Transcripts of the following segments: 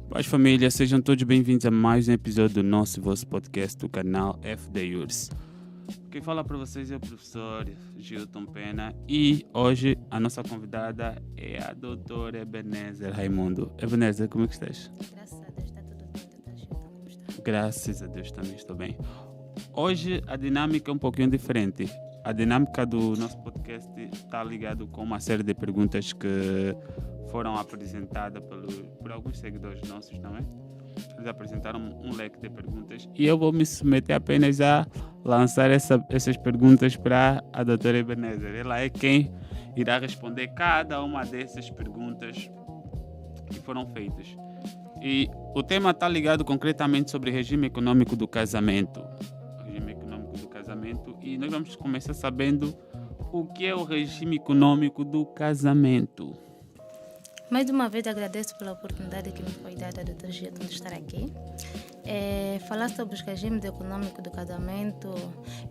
Paz família, sejam todos bem-vindos a mais um episódio do nosso e vosso podcast do canal FDURS. Quem fala para vocês é o professor Gilton Pena e hoje a nossa convidada é a doutora Ebenezer Raimundo. Ebenezer, como é que estás? Graças a Deus está tudo bem, doutor Gilton, como está? Graças a Deus também estou bem. Hoje a dinâmica é um pouquinho diferente. A dinâmica do nosso podcast está ligado com uma série de perguntas que foram apresentadas por alguns seguidores nossos, não é? Eles apresentaram um leque de perguntas e eu vou me submeter apenas a lançar essas perguntas para a doutora Ebenezer. Ela é quem irá responder cada uma dessas perguntas que foram feitas. E o tema está ligado concretamente sobre o regime econômico do casamento. E nós vamos começar sabendo o que é o regime econômico do casamento. Mais uma vez agradeço pela oportunidade que me foi dada, doutor Gilton, de estar aqui. Falar sobre os regimes econômicos do casamento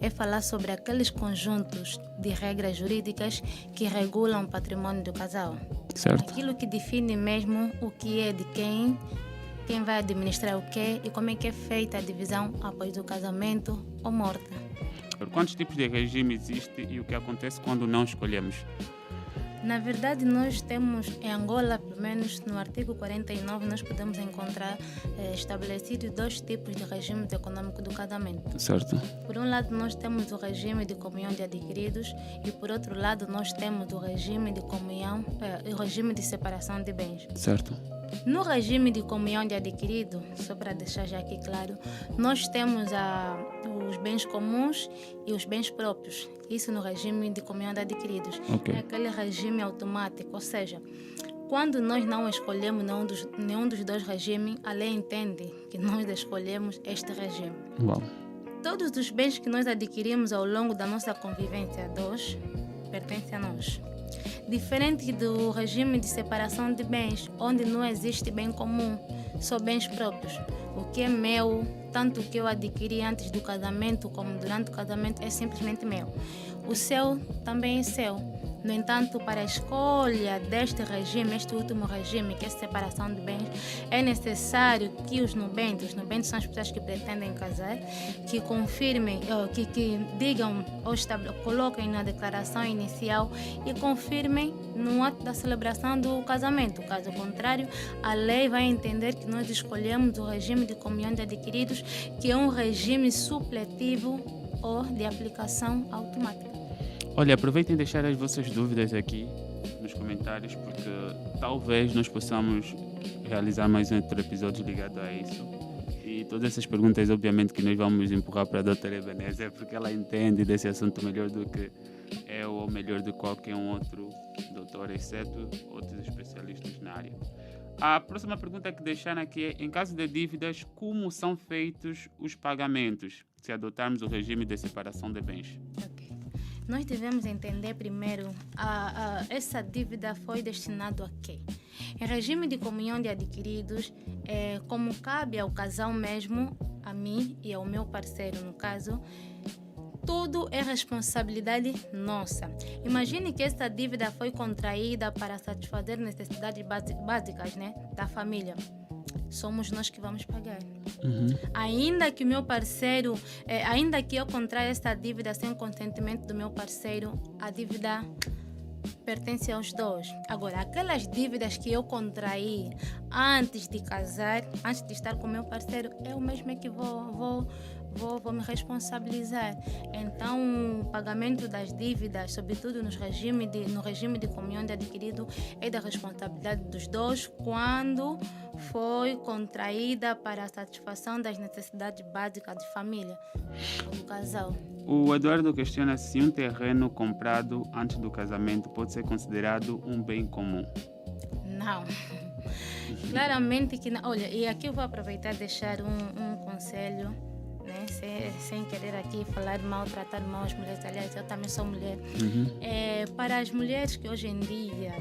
é falar sobre aqueles conjuntos de regras jurídicas que regulam o patrimônio do casal. Certo. Aquilo que define mesmo o que é de quem vai administrar o quê e como é que é feita a divisão após o casamento ou morte. Quantos tipos de regime existem e o que acontece quando não escolhemos? Na verdade, nós temos em Angola, pelo menos no artigo 49, nós podemos encontrar estabelecidos dois tipos de regime econômico do casamento. Certo. Por um lado, nós temos o regime de comunhão de adquiridos e, por outro lado, nós temos o regime de comunhão, o regime de separação de bens. Certo. No regime de comunhão de adquirido, só para deixar já aqui claro, nós temos os bens comuns e os bens próprios. Isso no regime de comunhão de adquiridos. Okay. É aquele regime automático, ou seja, quando nós não escolhemos nenhum dos dois regimes, a lei entende que nós escolhemos este regime. Uau. Todos os bens que nós adquirimos ao longo da nossa convivência a dois pertencem a nós. Diferente do regime de separação de bens, onde não existe bem comum, só bens próprios. O que é meu, tanto o que eu adquiri antes do casamento como durante o casamento, é simplesmente meu. O seu também é seu. No entanto, para a escolha deste regime, este último regime, que é a separação de bens, é necessário que os nubentes são as pessoas que pretendem casar, que confirmem, que digam ou coloquem na declaração inicial e confirmem no ato da celebração do casamento. Caso contrário, a lei vai entender que nós escolhemos o regime de comunhão de adquiridos, que é um regime supletivo ou de aplicação automática. Olha, aproveitem deixar as vossas dúvidas aqui nos comentários, porque talvez nós possamos realizar mais um outro episódio ligado a isso. E todas essas perguntas, obviamente, que nós vamos empurrar para a doutora Ebenezer, porque ela entende desse assunto melhor do que eu ou melhor do que qualquer outro doutor, exceto outros especialistas na área. A próxima pergunta que deixaram aqui é: em caso de dívidas, como são feitos os pagamentos, se adotarmos o regime de separação de bens? Okay. Nós devemos entender primeiro essa dívida foi destinada a quê? Em regime de comunhão de adquiridos, como cabe ao casal mesmo, a mim e ao meu parceiro no caso, tudo é responsabilidade nossa. Imagine que essa dívida foi contraída para satisfazer necessidades básicas, né, da família. Somos nós que vamos pagar. Ainda que o meu parceiro, ainda que eu contraia essa dívida sem consentimento do meu parceiro, a dívida pertence aos dois. Agora, aquelas dívidas que eu contraí antes de casar, antes de estar com o meu parceiro, eu mesmo é que vou me responsabilizar. Então, o pagamento das dívidas, sobretudo no regime de comunhão de adquirido, é da responsabilidade dos dois quando foi contraída para a satisfação das necessidades básicas de família do casal. O Eduardo questiona se um terreno comprado antes do casamento pode ser considerado um bem comum. Não. Claramente que não. Olha, e aqui eu vou aproveitar e deixar um conselho, né? Sem querer aqui falar mal, tratar mal as mulheres. Aliás, eu também sou mulher. Para as mulheres que hoje em dia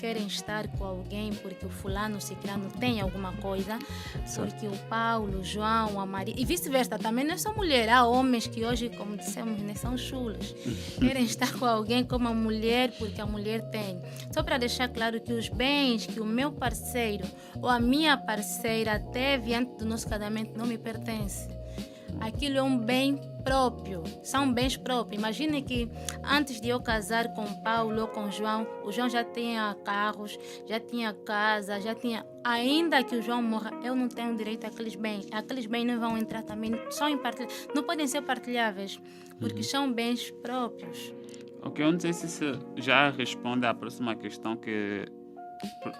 querem estar com alguém porque o fulano, o ciclano tem alguma coisa, porque o Paulo, o João, a Maria, e vice-versa, também não é só mulher, há homens que hoje, como dissemos, né, são chulos, querem estar com alguém como a mulher porque a mulher tem. Só para deixar claro que os bens que o meu parceiro ou a minha parceira teve antes do nosso casamento não me pertencem. Aquilo é um bem próprio, são bens próprios. Imagine que antes de eu casar com o Paulo ou com o João já tinha carros, já tinha casa, já tinha... Ainda que o João morra, eu não tenho direito àqueles bens. Aqueles bens não vão entrar também, só em partilha, não podem ser partilháveis, porque são bens próprios. Ok, eu não sei se já responde à próxima questão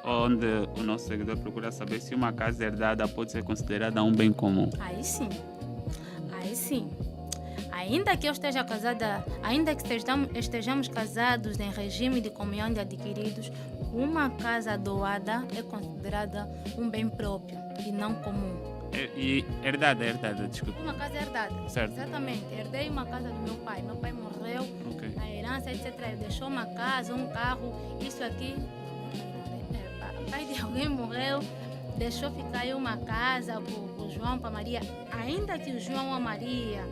onde o nosso seguidor procura saber se uma casa herdada pode ser considerada um bem comum. Aí sim. Ainda que eu esteja casada, ainda que estejamos casados em regime de comunhão de adquiridos, uma casa doada é considerada um bem próprio e não comum. E herdada, desculpa. Uma casa herdada. Certo. Exatamente. Herdei uma casa do meu pai. Meu pai morreu, a herança, etc. Ele deixou uma casa, um carro, isso aqui. O pai de alguém morreu, deixou ficar aí uma casa para o João, para a Maria. Ainda que o João ou a Maria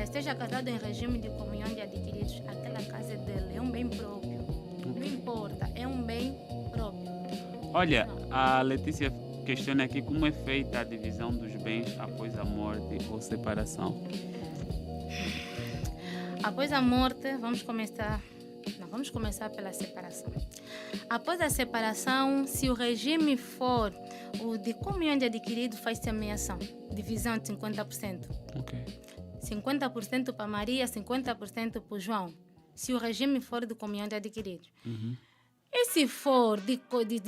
esteja casado em regime de comunhão de adquiridos, aquela casa é dele, é um bem próprio. Não importa, é um bem próprio. Olha, a Letícia questiona aqui como é feita a divisão dos bens após a morte ou separação. Após a morte, vamos começar pela separação. Após a separação, se o regime for o de comunhão de adquirido, faz semeação, divisão de 50%. Ok. 50% para Maria, 50% para o João, se o regime for de comunhão de adquiridos. E se for de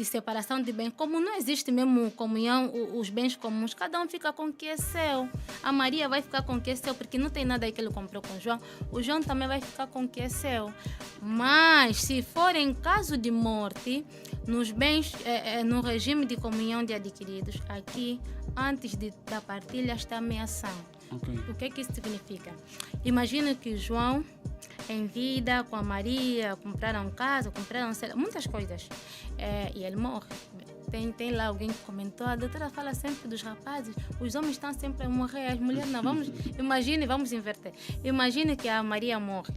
separação de bens, como não existe mesmo comunhão, os bens comuns, cada um fica com o que é seu. A Maria vai ficar com o que é seu, porque não tem nada aí que ele comprou com o João. O João também vai ficar com o que é seu. Mas, se for em caso de morte, nos bens, no regime de comunhão de adquiridos, aqui, antes da partilha, está a ameação. Okay. O que isso significa? Imagina que o João, em vida, com a Maria, compraram casa, compraram muitas coisas. E ele morre. Tem lá alguém que comentou, a doutora fala sempre dos rapazes, os homens estão sempre a morrer, as mulheres não. Vamos inverter. Imagine que a Maria morre.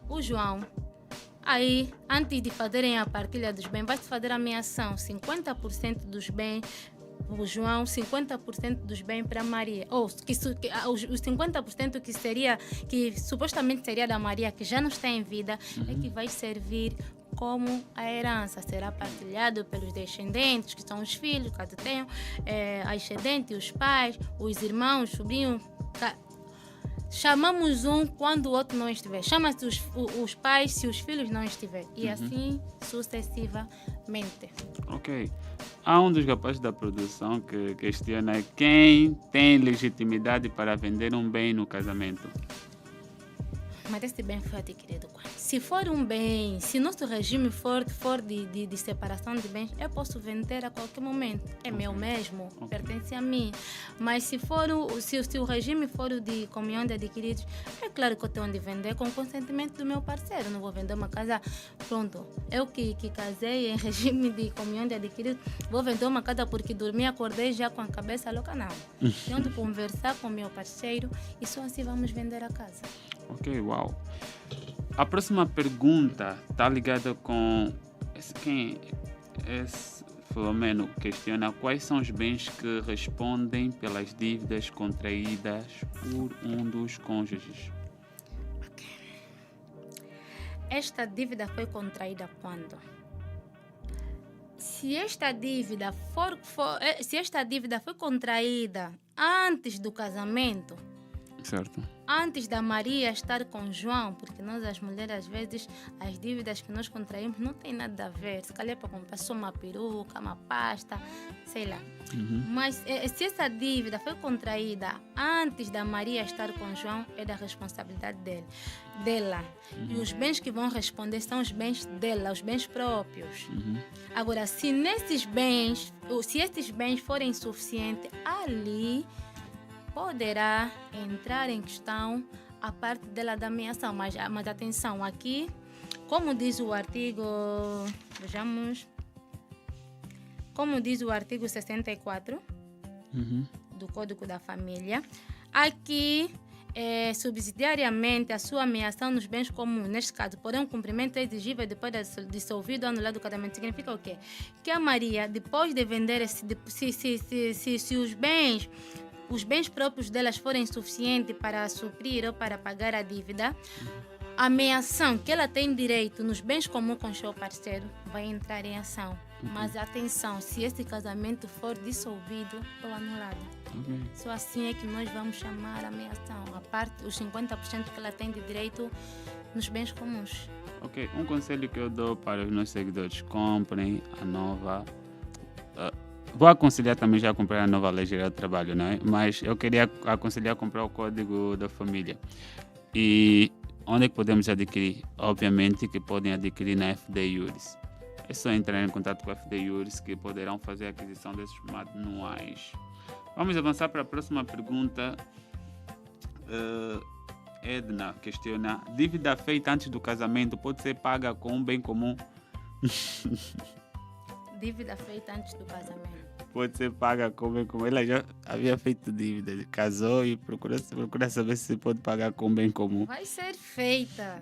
O João, aí, antes de fazerem a partilha dos bens, vai fazer a ameação, 50% dos bens, o João, 50% dos bens para a Maria. Ou os 50% que supostamente seria da Maria, que já não está em vida, é que vai servir como a herança. Será partilhado pelos descendentes, que são os filhos, caso tenham, a excedente, os pais, os irmãos, os sobrinhos. Chamamos um quando o outro não estiver. Chama-se os pais se os filhos não estiverem. E assim sucessivamente. Ok. Há um dos rapazes da produção que questiona quem tem legitimidade para vender um bem no casamento. Mas esse bem foi adquirido quando? Se for um bem, se nosso regime for de separação de bens, eu posso vender a qualquer momento. É meu mesmo, pertence a mim. Mas se o regime for o de comunhão de adquiridos, é claro que eu tenho de vender com o consentimento do meu parceiro. Não vou vender uma casa, pronto. Eu que casei em regime de comunhão de adquiridos, vou vender uma casa porque dormi, acordei já com a cabeça louca, não. Tenho de conversar com o meu parceiro e só assim vamos vender a casa. Ok, uau. A próxima pergunta está ligada com Filomeno questiona quais são os bens que respondem pelas dívidas contraídas por um dos cônjuges. Okay. Esta dívida foi contraída quando? Se esta dívida foi contraída antes do casamento, certo, antes da Maria estar com João, porque nós as mulheres às vezes as dívidas que nós contraímos não tem nada a ver, se calhar para comprar só uma peruca, uma pasta, sei lá. Mas se essa dívida foi contraída antes da Maria estar com João, é da responsabilidade dela. E os bens que vão responder são os bens dela, os bens próprios. Agora, se esses bens forem suficientes, ali poderá entrar em questão a parte dela da ameação. Mas atenção, aqui, como diz o artigo, vejamos, como diz o artigo 64 do Código da Família, aqui, subsidiariamente, a sua ameação nos bens comuns, neste caso, porém, o cumprimento é exigível depois de dissolvido ou anulado o casamento. Significa o quê? Que a Maria, depois de vender, se os bens próprios delas forem suficientes para suprir ou para pagar a dívida, a ameação que ela tem direito nos bens comuns com o seu parceiro vai entrar em ação. Mas atenção, se esse casamento for dissolvido ou anulado. Só assim é que nós vamos chamar a ameação, a parte, os 50% que ela tem de direito nos bens comuns. Ok, um conselho que eu dou para os nossos seguidores: comprem a nova. Vou aconselhar também já a comprar a nova Lei Geral do Trabalho, não é? Mas eu queria aconselhar a comprar o Código da Família. E onde é que podemos adquirir? Obviamente que podem adquirir na FD Iuris. É só entrar em contato com a FD Iuris que poderão fazer a aquisição desses manuais. Vamos avançar para a próxima pergunta. Edna questiona: dívida feita antes do casamento pode ser paga com um bem comum? Dívida feita antes do casamento pode ser paga com bem comum. Ela já havia feito dívida, casou e procura saber se pode pagar com bem comum. vai ser feita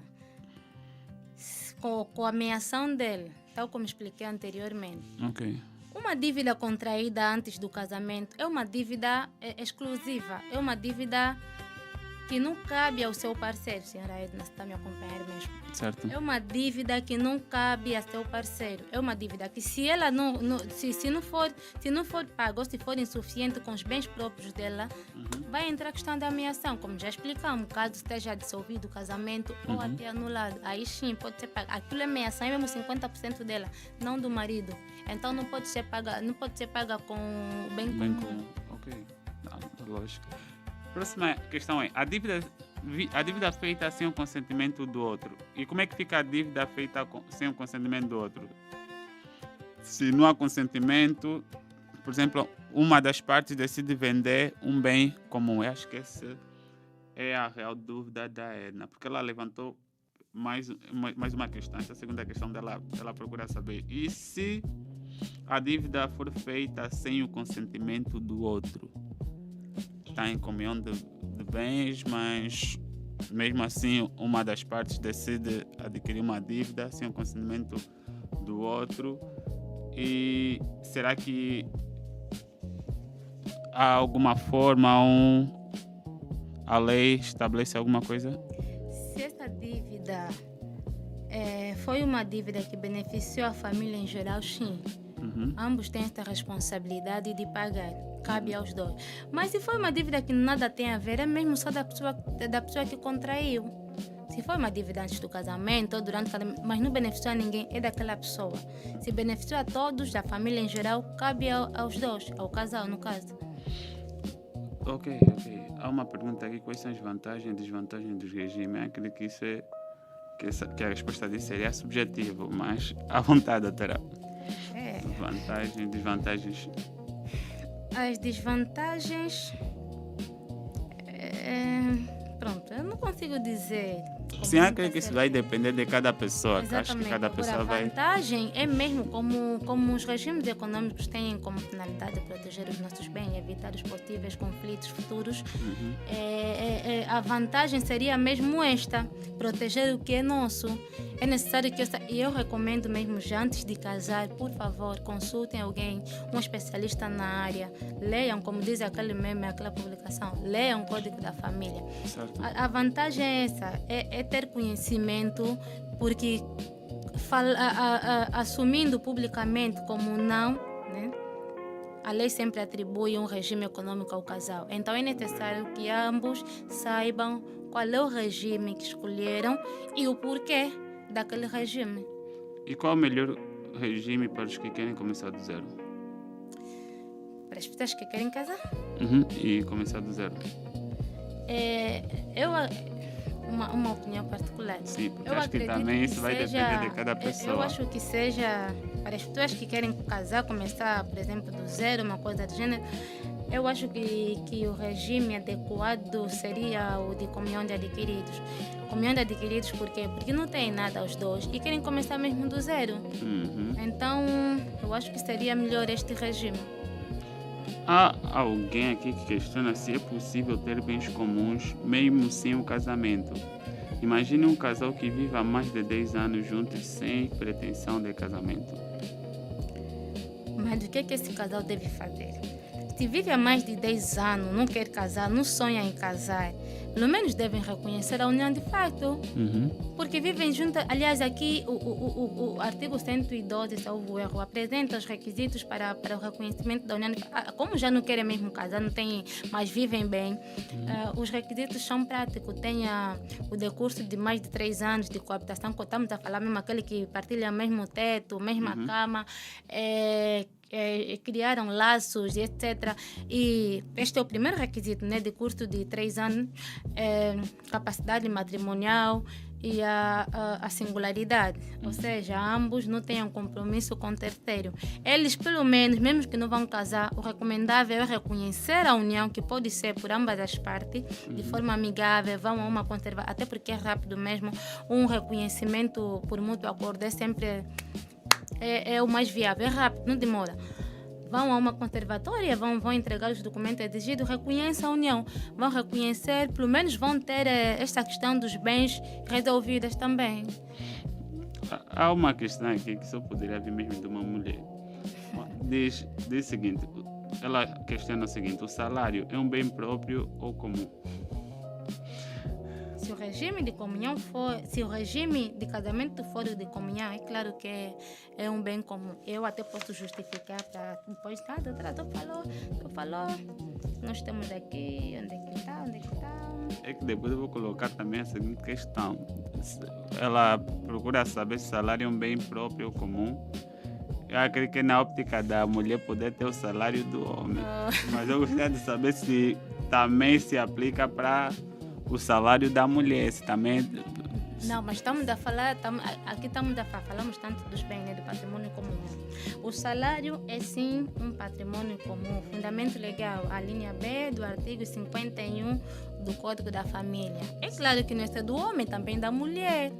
com a ameação dele, tal como expliquei anteriormente. Ok. Uma dívida contraída antes do casamento é uma dívida exclusiva, é uma dívida que não cabe ao seu parceiro. Senhora Edna, você está me acompanhando mesmo? Certo. É uma dívida que não cabe ao seu parceiro. É uma dívida que se ela se não for paga ou se for insuficiente com os bens próprios dela, vai entrar a questão da ameação, como já explicamos, caso esteja dissolvido o casamento ou até anulado. Aí sim pode ser paga. Aquilo é ameação, é mesmo 50% dela, não do marido. Então não pode ser paga com bem comum. Ok, lógico. Próxima questão é: a dívida feita sem o consentimento do outro. E como é que fica a dívida feita sem o consentimento do outro? Se não há consentimento, por exemplo, uma das partes decide vender um bem comum. Eu acho que essa é a real dúvida da Edna, porque ela levantou mais uma questão. Essa segunda questão dela, ela procura saber: e se a dívida for feita sem o consentimento do outro? Está em comunhão de bens, mas mesmo assim uma das partes decide adquirir uma dívida sem o consentimento do outro. E será que há alguma forma a lei estabelece alguma coisa? Se essa dívida foi uma dívida que beneficiou a família em geral, sim. Ambos têm esta responsabilidade de pagar. Cabe aos dois. Mas se foi uma dívida que nada tem a ver, é mesmo só da pessoa que contraiu. Se foi uma dívida antes do casamento ou durante o casamento, mas não beneficiou a ninguém, é daquela pessoa. Se beneficiou a todos, da família em geral, cabe aos dois, ao casal, no caso. Ok. Há uma pergunta aqui: quais são as vantagens e desvantagens dos regimes? Eu acredito que a resposta disso seria subjetiva, mas à vontade, doutora. Vantagens, desvantagens. As desvantagens... pronto, eu não consigo dizer. Sim, acredito que isso vai depender de cada pessoa. Exatamente. Acho que cada pessoa Agora, vai... A vantagem é mesmo como os regimes econômicos têm como finalidade proteger os nossos bens, evitar os possíveis conflitos futuros. A vantagem seria mesmo esta: proteger o que é nosso. É necessário que eu recomendo mesmo, já antes de casar, por favor, consultem alguém, um especialista na área, leiam, como diz aquele meme, aquela publicação, leiam o Código da Família. A vantagem é essa, é ter conhecimento, porque assumindo publicamente como não, né? A lei sempre atribui um regime econômico ao casal. Então é necessário que ambos saibam qual é o regime que escolheram e o porquê daquele regime. E qual é o melhor regime para os que querem começar do zero? Para as pessoas que querem casar? E começar do zero. Uma opinião particular. Sim, porque eu acho que também isso vai depender de cada pessoa. Eu acho que seja para as pessoas que querem casar, começar, por exemplo, do zero, uma coisa do gênero. Eu acho que o regime adequado seria o de comunhão de adquiridos. Comunhão de adquiridos por quê? Porque não têm nada os dois e querem começar mesmo do zero. Então, eu acho que seria melhor este regime. Há alguém aqui que questiona se é possível ter bens comuns mesmo sem o casamento. Imagine um casal que vive há mais de 10 anos juntos sem pretensão de casamento. Mas o que é que esse casal deve fazer? Se vive há mais de 10 anos, não quer casar, não sonha em casar, pelo menos devem reconhecer a união de fato. Porque vivem juntos. Aliás, aqui o artigo 112, salvo erro, apresenta os requisitos para o reconhecimento da união de fato. Como já não querem mesmo casar, não têm, mas vivem bem, os requisitos são práticos. Tem o decurso de mais de 3 anos de coabitação, que estamos a falar mesmo aquele que partilha o mesmo teto, mesma cama, criaram laços, etc. E este é o primeiro requisito, né, de curso de 3 anos, capacidade matrimonial e a singularidade. Ou seja, ambos não têm um compromisso com o terceiro. Eles, pelo menos, mesmo que não vão casar, o recomendável é reconhecer a união, que pode ser por ambas as partes, de forma amigável, vão a uma conservação, até porque é rápido mesmo. Um reconhecimento por mútuo acordo é sempre... É o mais viável, é rápido, não demora. Vão a uma conservatória, vão entregar os documentos exigidos, reconhecem a união, vão reconhecer, pelo menos vão ter esta questão dos bens resolvidas também. Há uma questão aqui que só poderia vir mesmo de uma mulher. Diz o seguinte, ela questiona o seguinte: o salário é um bem próprio ou comum? Se o regime de comunhão for, se o regime de casamento for o de comunhão, é claro que é um bem comum. Eu até posso justificar para depois, doutora, tu falou, nós temos aqui, onde é que está? É que depois eu vou colocar também a seguinte questão. Ela procura saber se o salário é um bem próprio ou comum. Eu acredito que na óptica da mulher poder ter o salário do homem. Mas eu gostaria de saber se também se aplica para o salário da mulher, se também... Não, mas estamos a falar, falamos tanto dos bens, né, do patrimônio comum. O salário é sim um patrimônio comum, fundamento legal, a linha B do artigo 51 do Código da Família. É claro que não é só do homem, também da mulher.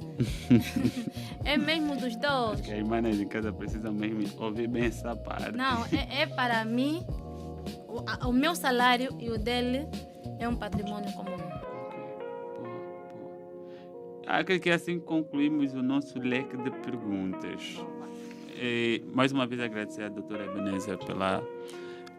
É mesmo dos dois. Acho que a irmã de casa precisa mesmo ouvir bem essa parte. Não, é para mim, o meu salário e o dele é um patrimônio comum. Acredito que assim concluímos o nosso leque de perguntas. E, mais uma vez agradecer à doutora Ebenezer pela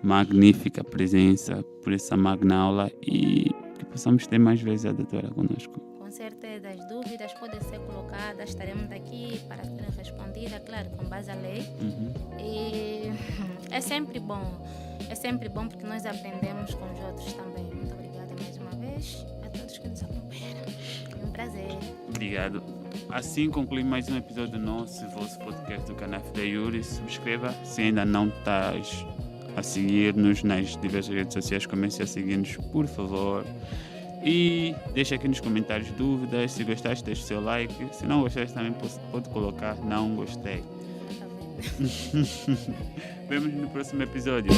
magnífica presença, por essa magna aula e que possamos ter mais vezes a doutora conosco. Com certeza, as dúvidas podem ser colocadas, estaremos aqui para serem respondidas, claro, com base à lei. E é sempre bom porque nós aprendemos com os outros também. Muito obrigada mais uma vez a todos que nos acompanharam. É um prazer. Obrigado. Assim concluímos mais um episódio do nosso vosso podcast do canal da Yuri. Subscreva se ainda não estás a seguir-nos nas diversas redes sociais, comece a seguir-nos, por favor. E deixa aqui nos comentários dúvidas. Se gostaste, deixe o seu like. Se não gostaste, também pode colocar não gostei. Vemos no próximo episódio.